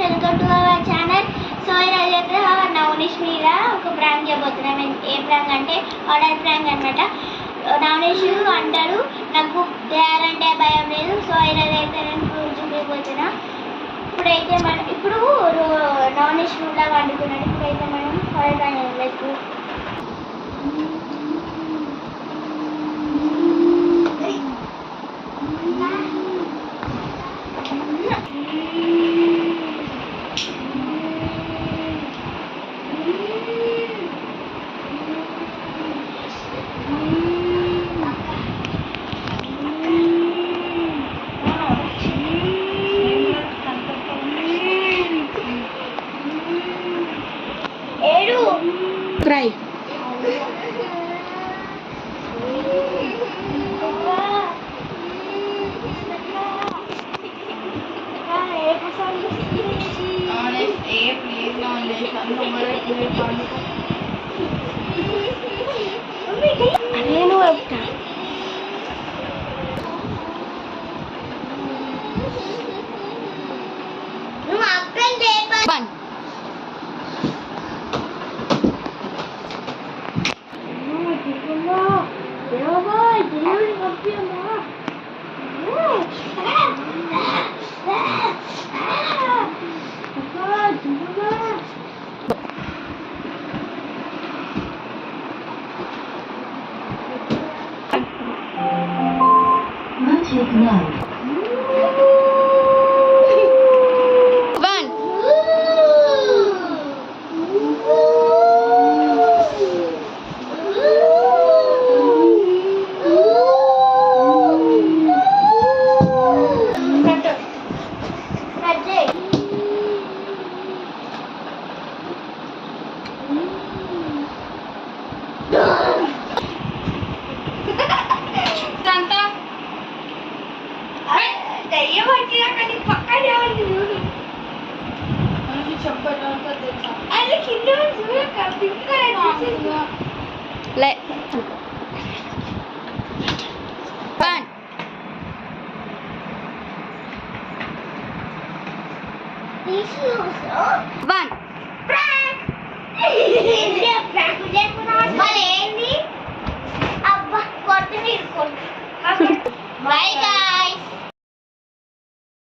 Welcome to our channel. So ఈరోజు అయితే నవనీష్ మీద ఒక ప్రాంక్ చేయబోతున్నాం. ఏ ప్రాంక్ అంటే ఆర్డర్ ప్రాంక్ అనమాట. నవనీష్ అంటాడు నాకు చేయాలంటే భయం లేదు. సో ఈరోజు అయితే నేను ప్రూవ్ చూపిపోతున్నా. ఇప్పుడు నవనీష్ రూమ్లో వండుకున్నాడు. ఇప్పుడైతే మనం order prank like cry. Magic Love. One.